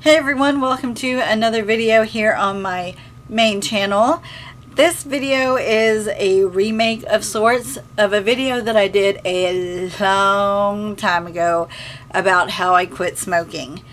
Hey everyone, welcome to another video here on my main channel. This video is a remake of sorts of a video that I did a long time ago about how I quit smoking.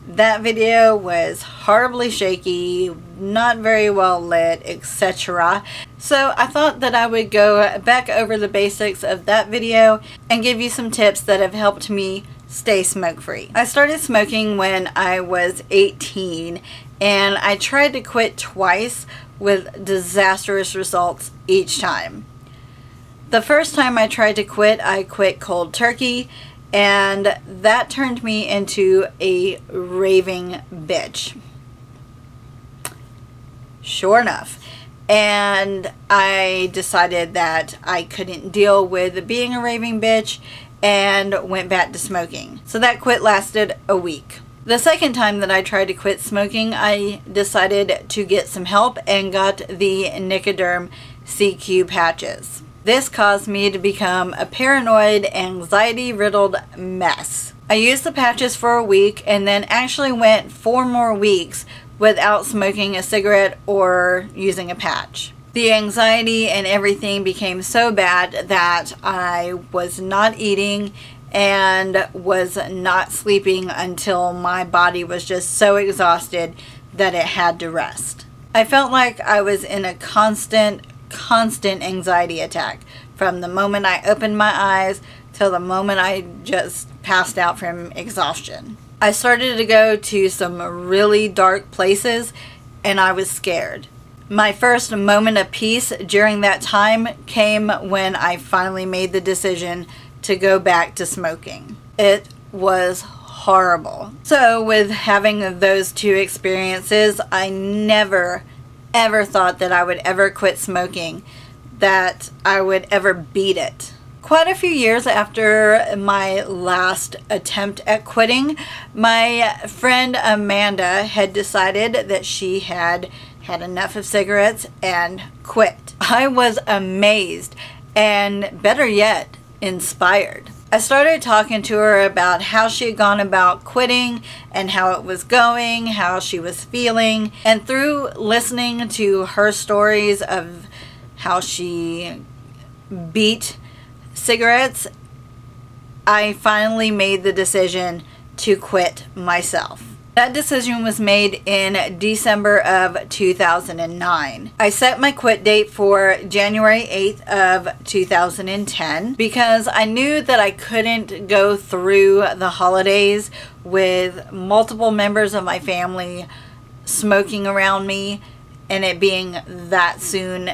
That video was horribly shaky, not very well lit, etc. So I thought that I would go back over the basics of that video and give you some tips that have helped me stay smoke-free. I started smoking when I was 18 and I tried to quit twice with disastrous results each time. The first time I tried to quit, I quit cold turkey, and that turned me into a raving bitch. Sure enough. And I decided that I couldn't deal with being a raving bitch and went back to smoking. So that quit lasted a week. The second time that I tried to quit smoking, I decided to get some help and got the Nicoderm CQ patches. This caused me to become a paranoid, anxiety-riddled mess. I used the patches for a week and then actually went 4 more weeks without smoking a cigarette or using a patch. The anxiety and everything became so bad that I was not eating and was not sleeping until my body was just so exhausted that it had to rest. I felt like I was in a constant anxiety attack from the moment I opened my eyes till the moment I just passed out from exhaustion. I started to go to some really dark places and I was scared. My first moment of peace during that time came when I finally made the decision to go back to smoking. It was horrible. So with having those two experiences, I never ever thought that I would ever quit smoking, that I would ever beat it. Quite a few years after my last attempt at quitting, my friend Amanda had decided that she had enough of cigarettes and quit. I was amazed and, better yet, inspired. I started talking to her about how she had gone about quitting and how it was going, how she was feeling, and through listening to her stories of how she beat cigarettes, I finally made the decision to quit myself. That decision was made in December of 2009. I set my quit date for January 8th of 2010 because I knew that I couldn't go through the holidays with multiple members of my family smoking around me and it being that soon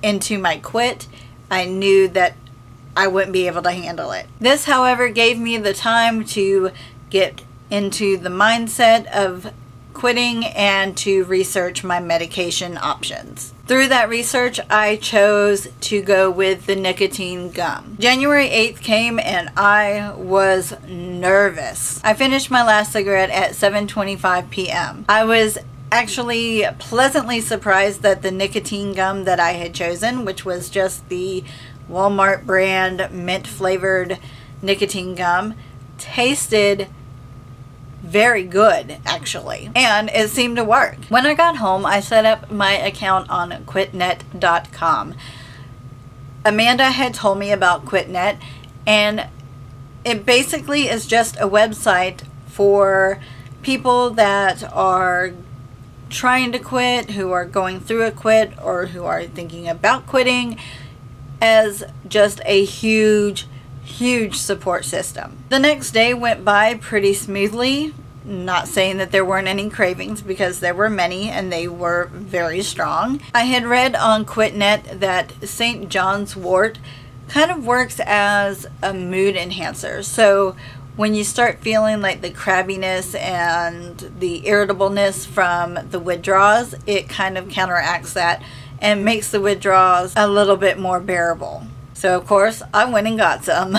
into my quit. I knew that I wouldn't be able to handle it. This, however, gave me the time to get into the mindset of quitting and to research my medication options. Through that research, I chose to go with the nicotine gum. January 8th came and I was nervous. I finished my last cigarette at 7:25 p.m. I was actually pleasantly surprised that the nicotine gum that I had chosen, which was just the Walmart brand mint flavored nicotine gum, tasted very good, actually, and it seemed to work. When I got home, I set up my account on quitnet.com. Amanda had told me about Quitnet, and it basically is just a website for people that are trying to quit, who are going through a quit, or who are thinking about quitting, as just a huge support system. The next day went by pretty smoothly. Not saying that there weren't any cravings, because there were many and they were very strong. I had read on Quitnet that St. John's wort kind of works as a mood enhancer. So when you start feeling like the crabbiness and the irritableness from the withdrawals, it kind of counteracts that and makes the withdrawals a little bit more bearable. So of course I went and got some.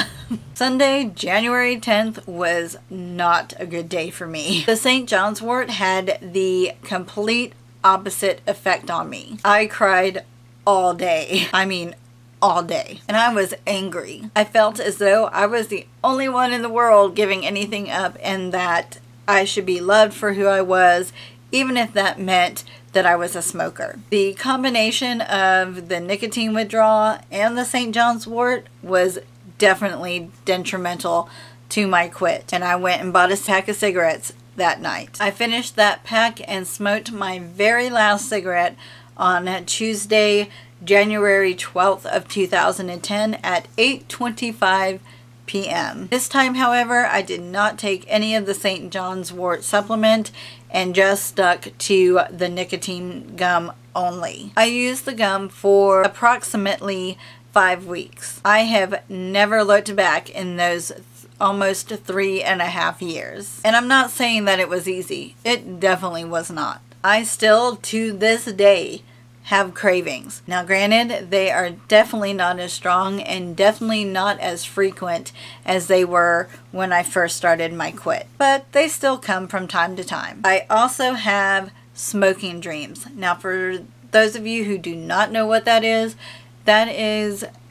Sunday, January 10th was not a good day for me. The St. John's wort had the complete opposite effect on me. I cried all day. I mean, all day. And I was angry. I felt as though I was the only one in the world giving anything up and that I should be loved for who I was, even if that meant that I was a smoker. The combination of the nicotine withdrawal and the St. John's wort was definitely detrimental to my quit, and I went and bought a pack of cigarettes that night. I finished that pack and smoked my very last cigarette on Tuesday, January 12th of 2010 at 8:25 p.m. This time, however, I did not take any of the St. John's wort supplement and just stuck to the nicotine gum only. I used the gum for approximately 5 weeks. I have never looked back in those almost 3.5 years. And I'm not saying that it was easy. It definitely was not. I still, to this day, have cravings. Now granted, they are definitely not as strong and definitely not as frequent as they were when I first started my quit, but they still come from time to time. I also have smoking dreams. Now for those of you who do not know what that is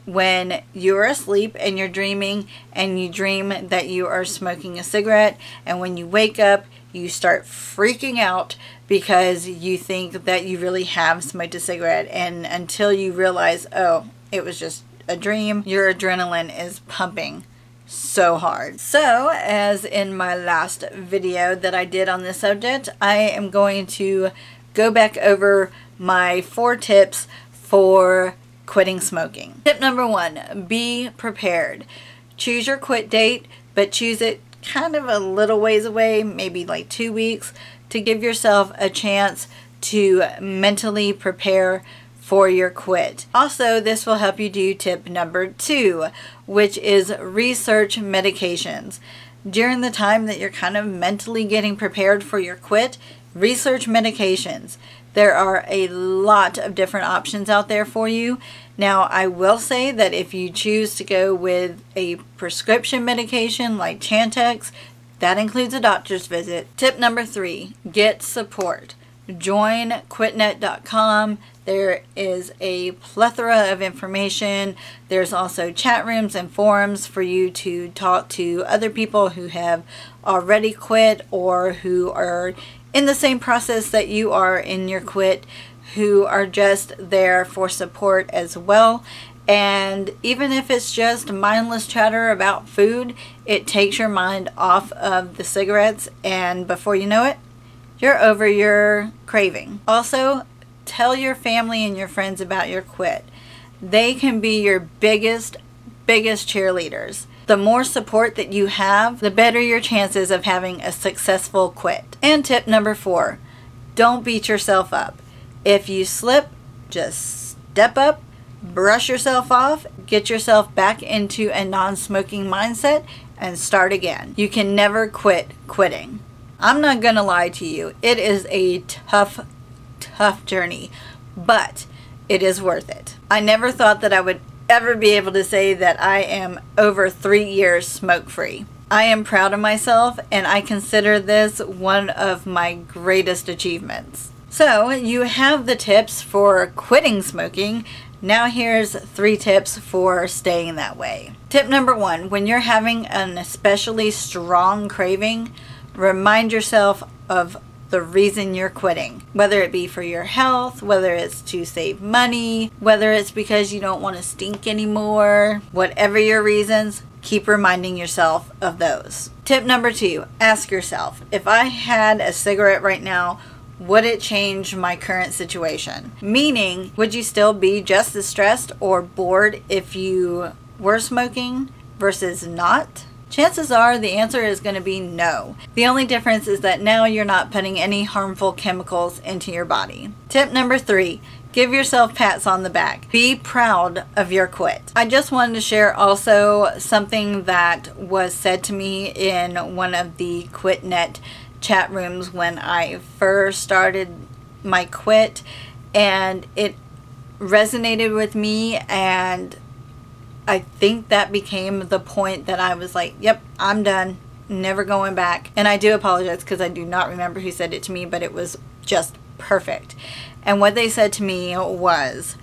when you're asleep and you're dreaming and you dream that you are smoking a cigarette, and when you wake up you start freaking out because you think that you really have smoked a cigarette, and until you realize, oh, it was just a dream, your adrenaline is pumping so hard. So, as in my last video that I did on this subject, I am going to go back over my 4 tips for quitting smoking. Tip number 1, be prepared. Choose your quit date, but choose it kind of a little ways away, maybe like 2 weeks, to give yourself a chance to mentally prepare for your quit. Also, this will help you do tip number 2, which is research medications. During the time that you're kind of mentally getting prepared for your quit, research medications. There are a lot of different options out there for you. Now, I will say that if you choose to go with a prescription medication like Chantix, that includes a doctor's visit. Tip number 3, get support. Join quitnet.com. There is a plethora of information. There's also chat rooms and forums for you to talk to other people who have already quit or who are in the same process that you are in your quit, who are just there for support as well. And even if it's just mindless chatter about food, it takes your mind off of the cigarettes, and before you know it, you're over your craving. Also, tell your family and your friends about your quit. They can be your biggest cheerleaders. The more support that you have, the better your chances of having a successful quit. And tip number 4, don't beat yourself up. If you slip, just step up, brush yourself off, get yourself back into a non-smoking mindset, and start again. You can never quit quitting. I'm not gonna lie to you, it is a tough journey, but it is worth it. I never thought that I would ever be able to say that I am over 3 years smoke-free. I am proud of myself, and I consider this one of my greatest achievements. So, you have the tips for quitting smoking. Now here's 3 tips for staying that way. Tip number 1, when you're having an especially strong craving, remind yourself of the reason you're quitting. Whether it be for your health, whether it's to save money, whether it's because you don't want to stink anymore, whatever your reasons, keep reminding yourself of those. Tip number 2, ask yourself, if I had a cigarette right now, would it change my current situation? Meaning, would you still be just as stressed or bored if you were smoking versus not? Chances are the answer is going to be no. The only difference is that now you're not putting any harmful chemicals into your body. Tip number 3, give yourself pats on the back. Be proud of your quit. I just wanted to share also something that was said to me in one of the QuitNet chat rooms when I first started my quit, and it resonated with me, and I think that became the point that I was like, yep, I'm done, never going back. And I do apologize because I do not remember who said it to me, but it was just perfect. And what they said to me was,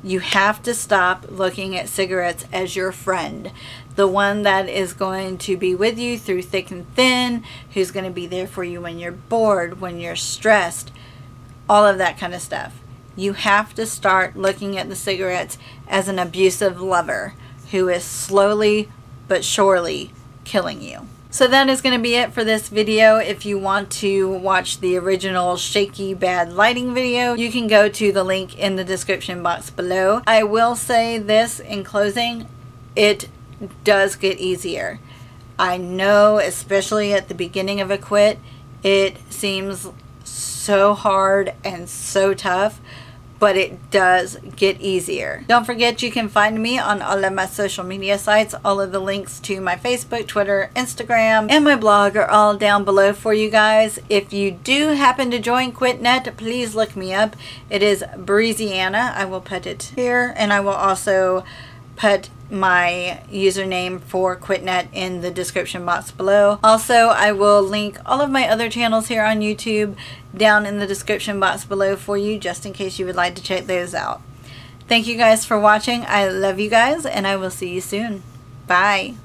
You have to stop looking at cigarettes as your friend. The one that is going to be with you through thick and thin, who's going to be there for you when you're bored, when you're stressed, all of that kind of stuff. You have to start looking at the cigarettes as an abusive lover who is slowly but surely killing you. So that is going to be it for this video. If you want to watch the original shaky bad lighting video, you can go to the link in the description box below. I will say this in closing, it does get easier. I know, especially at the beginning of a quit, it seems so hard and so tough, but it does get easier. Don't forget, you can find me on all of my social media sites. All of the links to my Facebook, Twitter, Instagram, and my blog are all down below for you guys. If you do happen to join QuitNet, please look me up. It is Breezieana. I will put it here, and I will also put my username for QuitNet in the description box below. Also, I will link all of my other channels here on YouTube down in the description box below for you, just in case you would like to check those out. Thank you guys for watching. I love you guys, and I will see you soon. Bye.